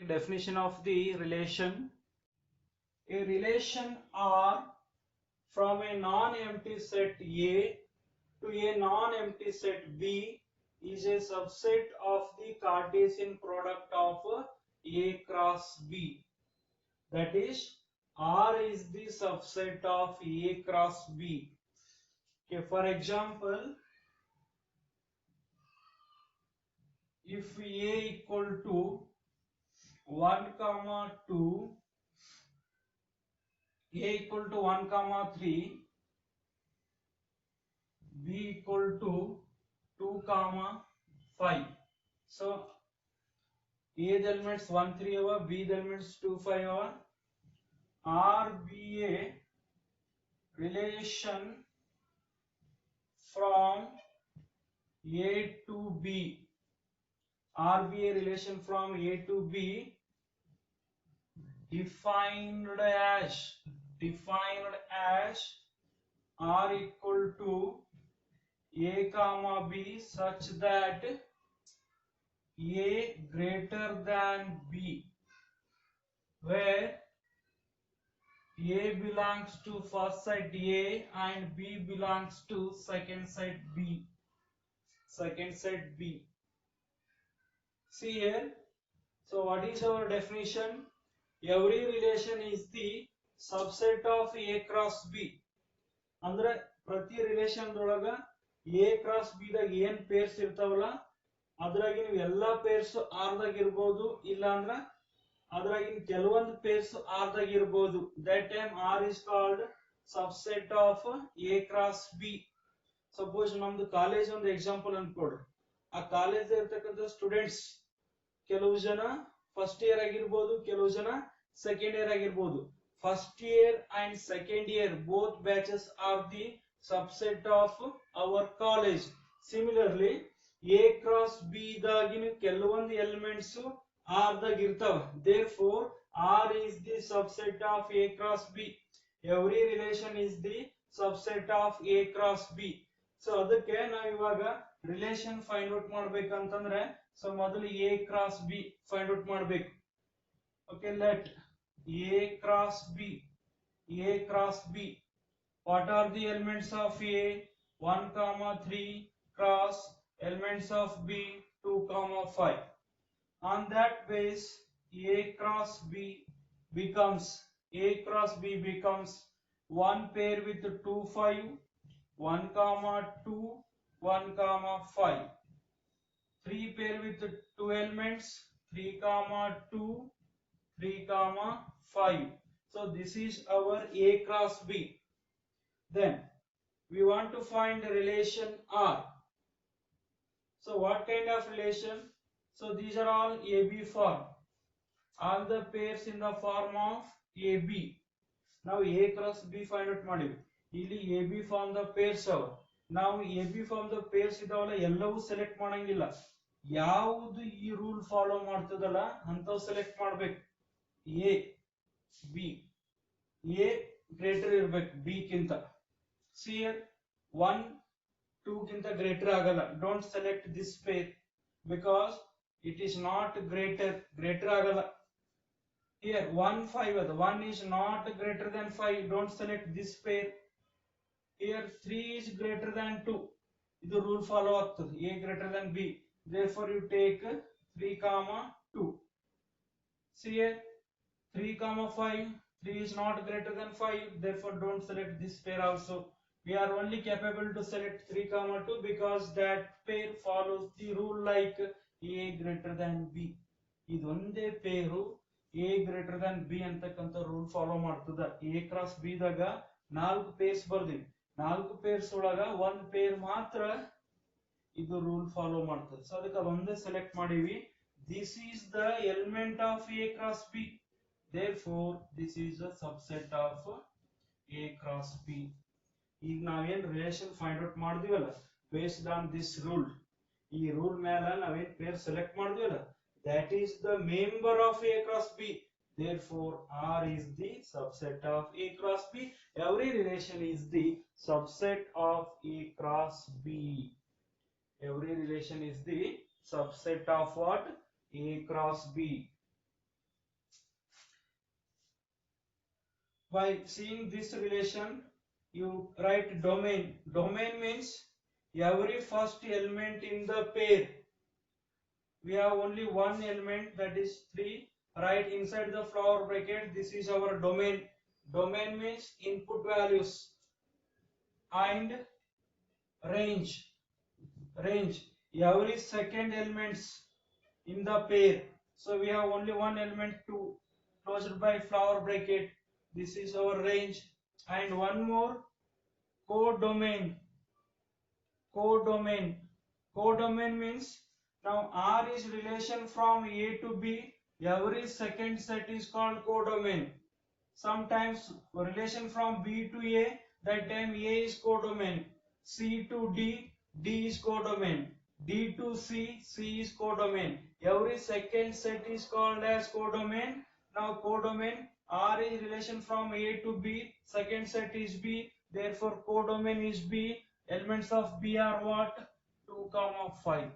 take definition of the relation. A relation R from a non-empty set A to a non-empty set B is a subset of the Cartesian product of A cross B. That is, R is the subset of A cross B. Okay, for example, if A equal to 1, 2, A equal to 1, 3, B equal to 2, 5. So A the elements 1, 3 over, B the elements 2, 5 over. R be a relation from A to B. R be a relation from A to B defined as R equal to A comma B such that A greater than B, where A belongs to first set A and B belongs to second set B. See here. So what is our definition? Every relation is the subset of A cross B. Andre prati relation dolaga A cross B ದಾಗ ಏನ್ pairs ಇರ್ತಾವಲ್ಲ ಅದ್ರಾಗಿನ ಎಲ್ಲಾ pairs R ದಾಗ ಇರಬಹುದು, ಇಲ್ಲ ಅಂದ್ರ ಅದ್ರಾಗಿನ ಕೆಲವೊಂದು pairs R ದಾಗ ಇರಬಹುದು. That time R is called subset of A cross B. Suppose ನಮ್ದು ಕಾಲೇಜ್ ಒಂದು ಎಕ್ಸಾಂಪಲ್ ಅನ್ಕೊಡ್ರಿ. ಆ ಕಾಲೇಜ್ ಇರ್ತಕ್ಕಂಥ ಸ್ಟೂಡೆಂಟ್ಸ್ ಕೆಲವು ಜನ ಫಸ್ಟ್ ಇಯರ್ ಆಗಿರ್ಬೋದು, ಕೆಲವು ಜನ ಸೆಕೆಂಡ್ ಇಯರ್ ಆಗಿರ್ಬೋದು. First year and second year both batches are the subset of our college. Similarly, A cross B daginu ಕೆಲವೊಂದು elements R ದಾಗ ಇರ್ತಾವ. Therefore, R is the subset of A cross B. Every relation is the subset of A cross B. So ಅದಕ್ಕೆ ನಾವು ಇವಾಗ relation find out ಮಾಡಬೇಕಂತಂದ್ರೆ so ಮೊದಲು A cross B find out ಮಾಡಬೇಕು. Okay, let A cross B. What are the elements of A? 1, 3 cross elements of B 2, 5. On that base, A cross B becomes 1 pair with 2, 5, 1, 2, 1, 5. 3 pair with 2 elements 3, 2, 3, 5. So this is our A cross B. Then we want to find the relation R. So what kind of relation? So these are all AB form. All the pairs in the form of AB. Now A cross B find out ಮಾಡಿವಿ. ಇಲ್ಲಿ AB form the pairs ಅವ. ನಾವು AB form the pairs ಇದಾವಲ್ಲ ಎಲ್ಲವೂ select ಮಾಡಂಗಿಲ್ಲ. ಯಾವುದು ಈ rule follow ಮಾಡ್ತದಲ್ಲ ಅಂತವು select ಮಾಡಬೇಕು. A greater ಇರಬೇಕು B ಗಿಂತ. See here 1 2 ಗಿಂತ greater ಆಗಲ್ಲ. Don't select this pair because it is not greater ಆಗಲ್ಲ. Here 1 5 ಅದ. 1 is not greater than 5. Don't select this pair. Here 3 is greater than 2. ಇದು rule follow ಆಗ್ತದೆ. A greater than B. Therefore you take 3, 2. See here 3, 5. 3 is not greater than 5. Therefore don't select this pair also. We are only capable to select 3, 2 because that pair follows the rule like A greater than B. ಇದೊಂದೇ ಪೇರು A greater than B ಅಂತಕ್ಕಂಥ rule follow ಮಾಡ್ತದ. A cross B ದಾಗ 4 pairs ಬರ್ದಿವಿ. 4 pairs ಒಳಗ ಒಂದು peer ಮಾತ್ರ ಇದು rule follow ಮಾಡ್ತದೆ. ಸೊ ಅದಕ್ಕೆ ಅದೊಂದೇ ಸೆಲೆಕ್ಟ್ ಮಾಡಿವಿ. This is the element of A cross B. Therefore, this is a subset of A cross B. ಈಗ ನಾವೇನ್ ರಿಲೇಷನ್ ಫೈಂಡ್ ಔಟ್ ಮಾಡಿದಿವಲ್ಲ ಬೇಸ್ಡ್ ಆನ್ ದಿಸ್ ರೂಲ್, ಈ ರೂಲ್ ಮೇಲೆ ನಾವೇನ್ ಪೇರ್ ಸೆಲೆಕ್ಟ್ ಮಾಡಿದಿವಲ್ಲ that is the member of A cross B. Therefore, R is the subset of A cross B. Every relation is the subset of A cross B. Every relation is the subset of what? A cross B. by seeing this relation, you write domain. Domain means every first element in the pair. We have only one element, that is 3. Right inside the flower bracket, this is our domain. Domain means input values. And range. Range, every second elements in the pair. So we have only one element 2, closed by flower bracket. This is our range. And one more, codomain. Codomain. Codomain means, now R is relation from A to B. Every second set is called codomain. Sometimes relation from B to A, that time A is codomain. C to D, D is codomain. D to C, C is codomain. Every second set is called as codomain. Now codomain, R is relation from A to B, second set is B, therefore codomain is B. Elements of B are what? 2, 5.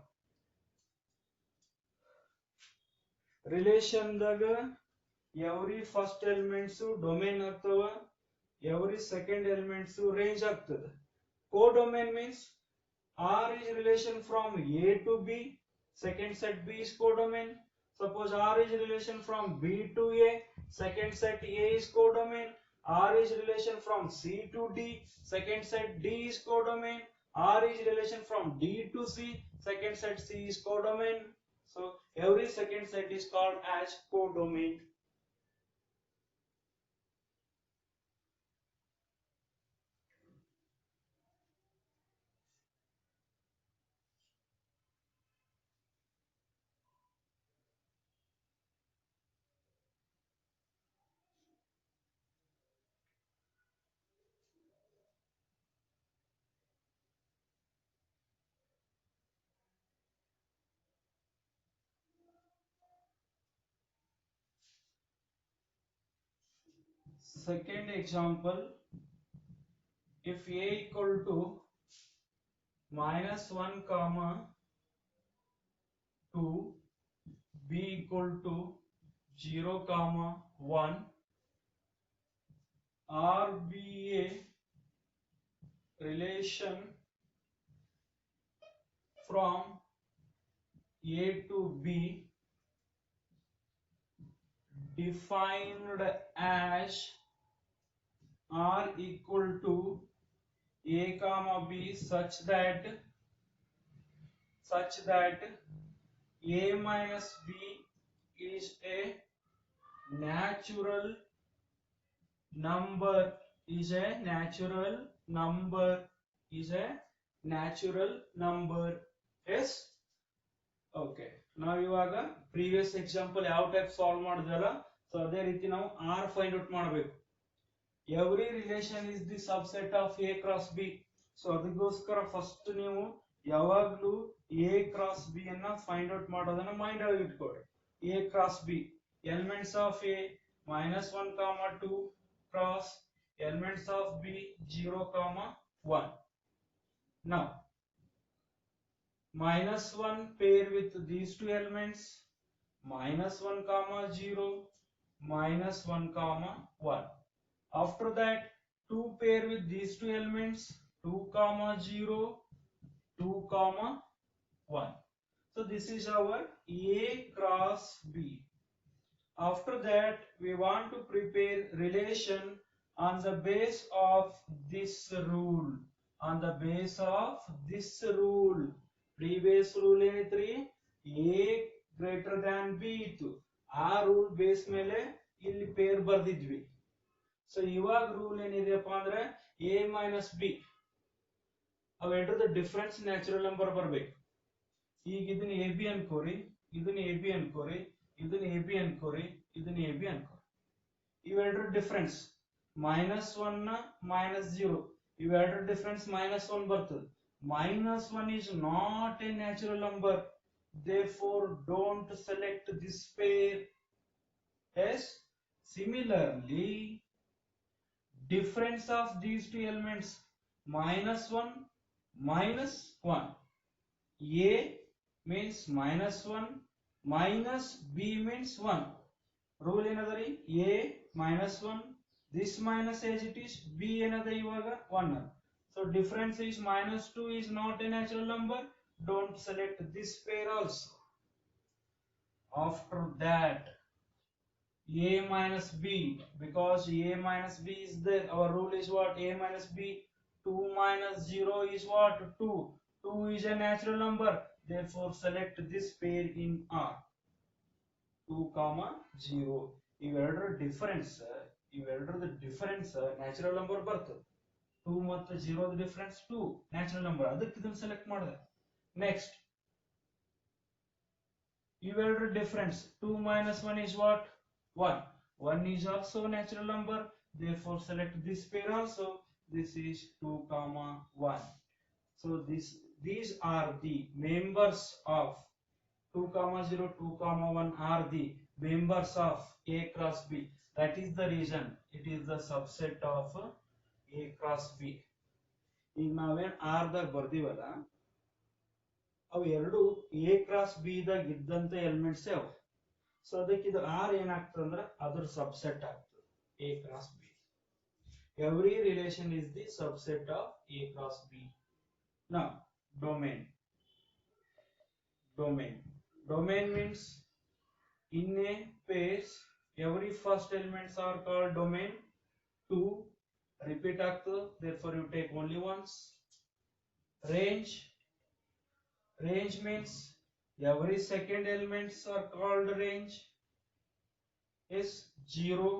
Relation daga every first elements domain agtava, every second elements range agtade. Codomain means R is relation from A to B, second set B is codomain. Suppose R is relation from B to A, second set A is codomain. R is relation from C to D, second set D is codomain. R is relation from D to C, second set C is codomain. So every second set is called as codomain. Second example, if A equal to -1, 2, B equal to 0, 1, RBA relation from A to B defined as R equal to A, B such that A minus B is a natural number, is a natural number. Yes. Okay, now ಇವಾಗ previous example ಯಾವ type solve ಮಾಡಿದ್ವಲ್ಲ, so ಅದೇ ರೀತಿ ನಾವು R find out ಮಾಡಬೇಕು. Every relation is the subset of A cross B. So ಅದಕ್ಕೋಸ್ಕರ first ನೀವು ಯಾವಾಗಲೂ A cross B ಅನ್ನ ಫೈಂಡ್ ಔಟ್ ಮಾಡೋದನ್ನ ಮೈಂಡ್ ಅಲ್ಲಿ ಇಟ್ಕೊಳ್ಳಿ. A cross B, elements of A -1, 2 cross elements of B 0, 1. Now -1 pair with these two elements, -1, 0, -1, 1. After that, 2 pair with these two elements, 2, 0, 2, 1. So this is our A cross B. After that, we want to prepare relation on the base of this rule. Previous rule ಏನೈತ್ರಿ? A greater than B ಇತ್ತು. ಆ rule base ಮೇಲೆ ಇಲ್ಲಿ pair ಬರ್ದಿದ್ವಿ. So ಇವಾಗ rule ಏನಿದೆಯಪ್ಪ ಅಂದ್ರೆ A minus B ಅವೆರಡರದ difference natural number ಬರ್ಬೇಕು. ಈಗ ಇದನ್ನ AB ಅನ್ಕೋರಿ, ಇದನ್ನ AB ಅನ್ಕೋರಿ, ಇದನ್ನ AB ಅನ್ಕೋರಿ, ಇದನ್ನ AB ಅನ್ಕೋರಿ. ಇವೆರಡರ ಡಿಫರೆನ್ಸ್ -1 ನ -0, ಇವೆರಡರ ಡಿಫರೆನ್ಸ್ -1 ಬರ್ತದೆ. -1 is not a natural number, therefore don't select this pair. Yes, similarly, difference of these two elements -1, -1, A means -1, minus B means 1. Rule ಏನದರಿ? A -1 This minus as it is, b ಏನದ ಇವಾಗ 1. So difference is -2 is not a natural number. Don't select this pair also. After that, a minus b, because a minus b is there, our rule is what? A minus b. 2 minus 0 is what? 2. 2 is a natural number, therefore select this pair in R. 2 comma 0. ಇವೆರಡರ difference natural number ಬರ್ತದೆ. 2 ಮತ್ತು 0 difference 2 natural number, ಅದಕ್ಕೆ ಇದನ್ನ select ಮಾಡಿದೆ. Next ಇವೆರಡರ difference 2 minus 1 is what? 1. 1 is also a natural number, therefore select this pair also. This is 2 comma 1. So these are the members of 2 comma 0, 2 comma 1 are the members of A cross B. That is the reason it is the subset of A cross B. ಈಗ ನಾವೇನ್ R ದಾಗ ಬರ್ದಿವಲ್ಲ, ಅವು ಎರಡು A cross B ದಾಗ ಇದ್ದಂತ elements ಅವು. So ಅದಕ್ಕೆ ಇದು R ಏನಾಗ್ತದೆ ಅಂದ್ರೆ ಅದರ ಸಬ್ಸೆಟ್ ಆಗ್ತದೆ A cross B. Every relation is the subset of A cross B. Now domain means in a pairs every first elements are called domain. 2 repeat ಆಗ್ತದೆ, therefore you take only once. Range means every second elements are called range. Is 0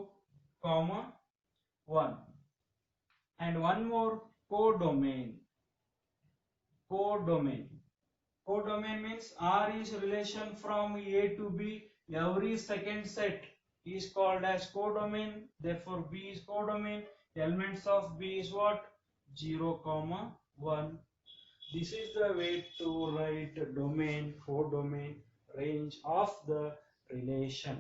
comma 1. And one more, codomain means R is relation from A to B. Every second set is called as codomain, therefore B is codomain. Elements of B is what? 0 comma 1. This is the way to write domain, codomain, range of the relation.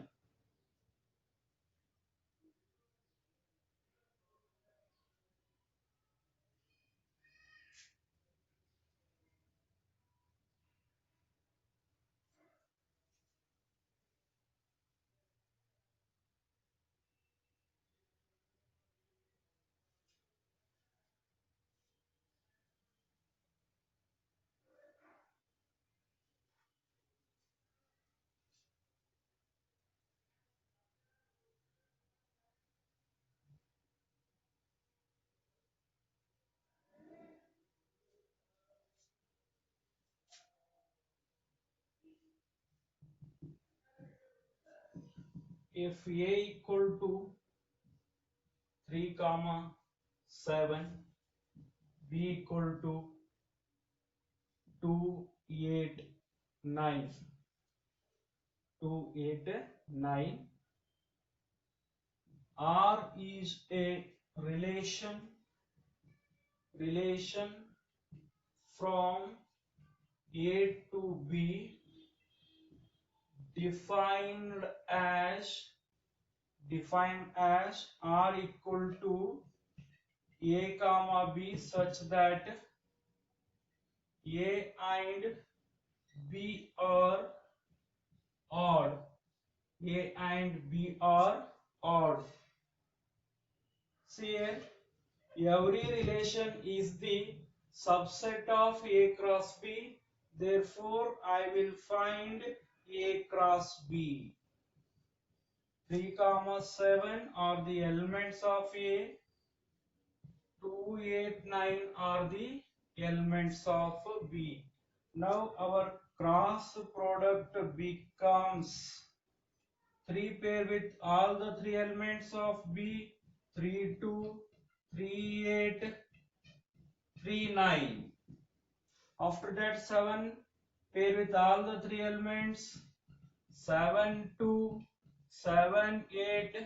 If A equal to 3 comma 7, B equal to 2 8 9, R is a relation from A to B defined as R equal to A comma B such that A and B are odd. See here, every relation is the subset of A cross B, therefore I will find A cross B. 3 comma 7 are the elements of A. 2 8 9 are the elements of B. Now our cross product becomes 3 pair with all the 3 elements of B. 3 2 3 8 3 9. After that 7 pair with all the 3 elements. 7 2 7 8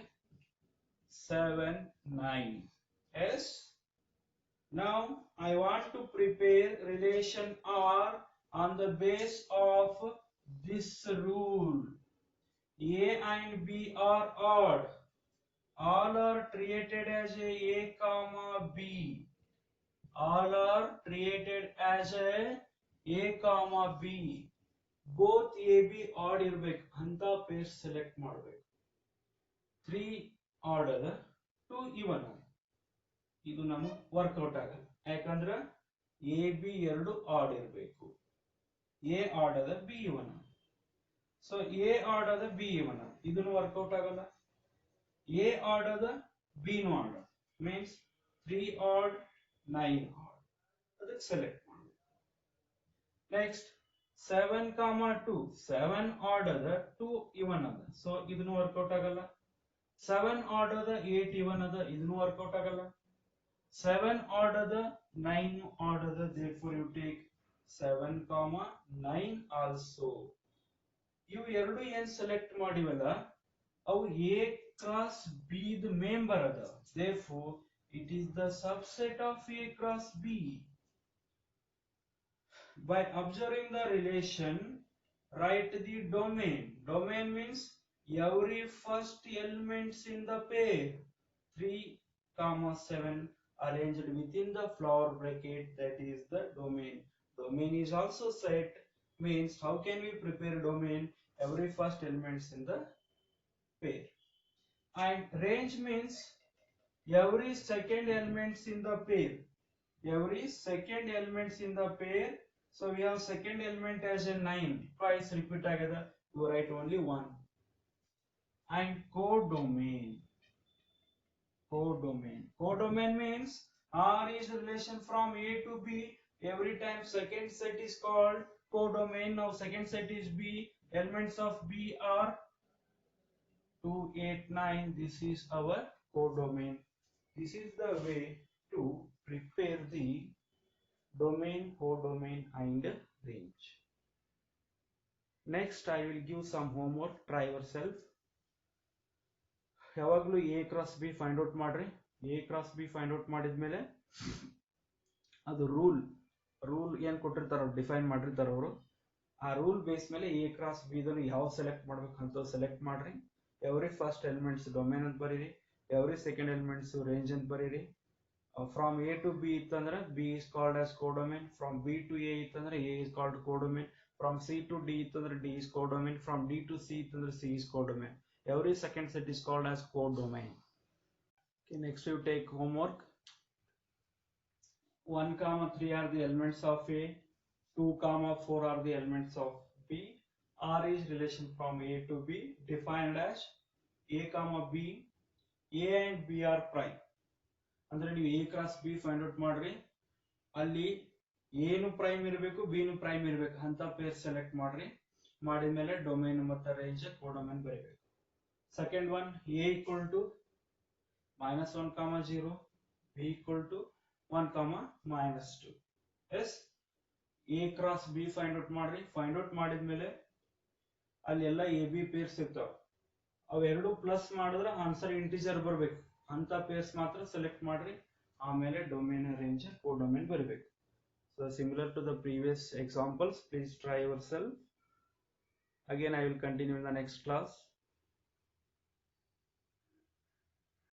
7 9. Yes. Now I want to prepare relation R on the base of this rule. A and B are odd. All are treated as A comma B. All are treated as A comma B. Both A B odd ಇರಬೇಕು ಅಂತ peer select ಮಾಡಬೇಕು. 3 odd ಅದ, to ಇವನ್. ಇದು ನಮಗೆ work out ಆಗಲ್ಲ, ಯಾಕಂದ್ರೆ A B ಎರಡು odd ಇರಬೇಕು. ಎ ಆಡ್ ಅದ B even. So A odd ಅದ ಬಿ ಇವನ್, ಇದನ್ನು ವರ್ಕೌಟ್ ಆಗಲ್ಲ. ಎ ಆಡ್ ಅದ ಬಿ ನು ಆಡ್, ಮೀನ್ಸ್ 3 ಆಡ್ 9 ಆಡ್, ಅದಕ್ಕೆ ಸೆಲೆಕ್ಟ್ ಮಾಡಿ. ನೆಕ್ಸ್ಟ್ 7, 2 7 ಆಡ್ ಅದ 2 ಇವನ್ ಅದ, ಸೊ ಇದನ್ನು ವರ್ಕೌಟ್ ಆಗಲ್ಲ. 7 ಆಡ್ ಅದ 8 ಇವನ್ ಅದ, ಇದನ್ನು ವರ್ಕೌಟ್ ಆಗಲ್ಲ. 7 ಆಡ್ ಅದ 9 ಆಡ್ ಅದ, therefore you take 7, 9 also. ಇವು ಎರಡು ಏನ್ ಸೆಲೆಕ್ಟ್ ಮಾಡಿವಲ್ಲ ಅವು A cross B the member ಅದ, therefore it is the subset of A cross B. By observing the relation, write the domain. Domain means every first elements in the pair 3, 7 arranged within the flower bracket, that is the domain. Domain is also set, means how can we prepare domain? Every first elements in the pair. And range means every second elements in the pair. Every second elements in the pair. So we have second element as a 9, twice repeat agada, you write only 1. And codomain. Codomain means R is the relation from A to B. Every time second set is called codomain. Now second set is B. Elements of B are 2, 8, 9. This is our codomain. This is the way to prepare the domain, codomain and range. Next I will give some homework. Try yourself. ಯಾವಾಗಲೂ A cross B find out ಮಾಡ್ರಿ. A cross B find out ಮಾಡಿದ್ಮೇಲೆ ಅದು rule ಏನ್ ಕೊಟ್ಟಿರ್ತಾರ define ಮಾಡಿರ್ತಾರ ಅವರು, ಆ rule base ಮೇಲೆ ಎ ಕ್ರಾಸ್ ಬಿ ದನ್ನು ಯಾವ ಸೆಲೆಕ್ಟ್ ಮಾಡ್ಬೇಕು ಅಂತ ಸೆಲೆಕ್ಟ್ ಮಾಡ್ರಿ. ಎವ್ರಿ ಫಸ್ಟ್ ಎಲಿಮೆಂಟ್ಸ್ ಡೊಮೇನ್ ಅಂತ ಬರೀರಿ, ಎವ್ರಿ ಸೆಕೆಂಡ್ ಎಲಿಮೆಂಟ್ಸ್ ರೇಂಜ್ ಅಂತ ಬರೀರಿ. ಫ್ರಮ್ ಎ ಟು ಬಿ ಇತ್ತಂದ್ರೆ B is called as codomain, from B to A ಇತ್ತಂದ್ರೆ A is called codomain, from C to D ಇತ್ತಂದ್ರೆ D is codomain, from D to C ಇತ್ತಂದ್ರೆ C is codomain. Every second set is called as codomain. Okay, next you take homework. 1, 3 are the elements of A. 2, 4 are the elements of B. R is relation from A to B, defined as A, B. A and B are prime. ಅಂದ್ರೆ ನೀವು A cross B find out ಮಾಡ್ರಿ. ಅಲ್ಲಿ A ನು prime ಇರಬೇಕು, B ನು prime ಇರಬೇಕು ಅಂತ peer select ಮಾಡ್ರಿ. ಮಾಡಿದ್ಮೇಲೆ ಡೊಮೇನ್ ಮತ್ತು ರೇಂಜ್ ಕೋಡೊಮೇನ್ ಬರೀಬೇಕು. Second one, A equal to -1, 0, B equal to 1, -2. Yes, A cross B find out ಮಾಡ್ರಿ. ಫೈಂಡ್ ಔಟ್ ಮಾಡಿದ್ಮೇಲೆ ಅಲ್ಲಿ ಎಲ್ಲ ಎ ಬಿ ಪೇರ್ಸ್ ಇರ್ತಾವ, ಅವೆರಡು ಪ್ಲಸ್ ಮಾಡಿದ್ರೆ ಆನ್ಸರ್ ಇಂಟಿಜರ್ ಬರ್ಬೇಕು ಅಂತ ಪೇರ್ಸ್ ಮಾತ್ರ ಸೆಲೆಕ್ಟ್ ಮಾಡ್ರಿ. ಆಮೇಲೆ ಡೊಮೇನ್ ರೇಂಜ್ ಕೋಡೊಮೇನ್ ಬರಬೇಕು. So similar to the previous examples, please try yourself. Again I will continue in the next class.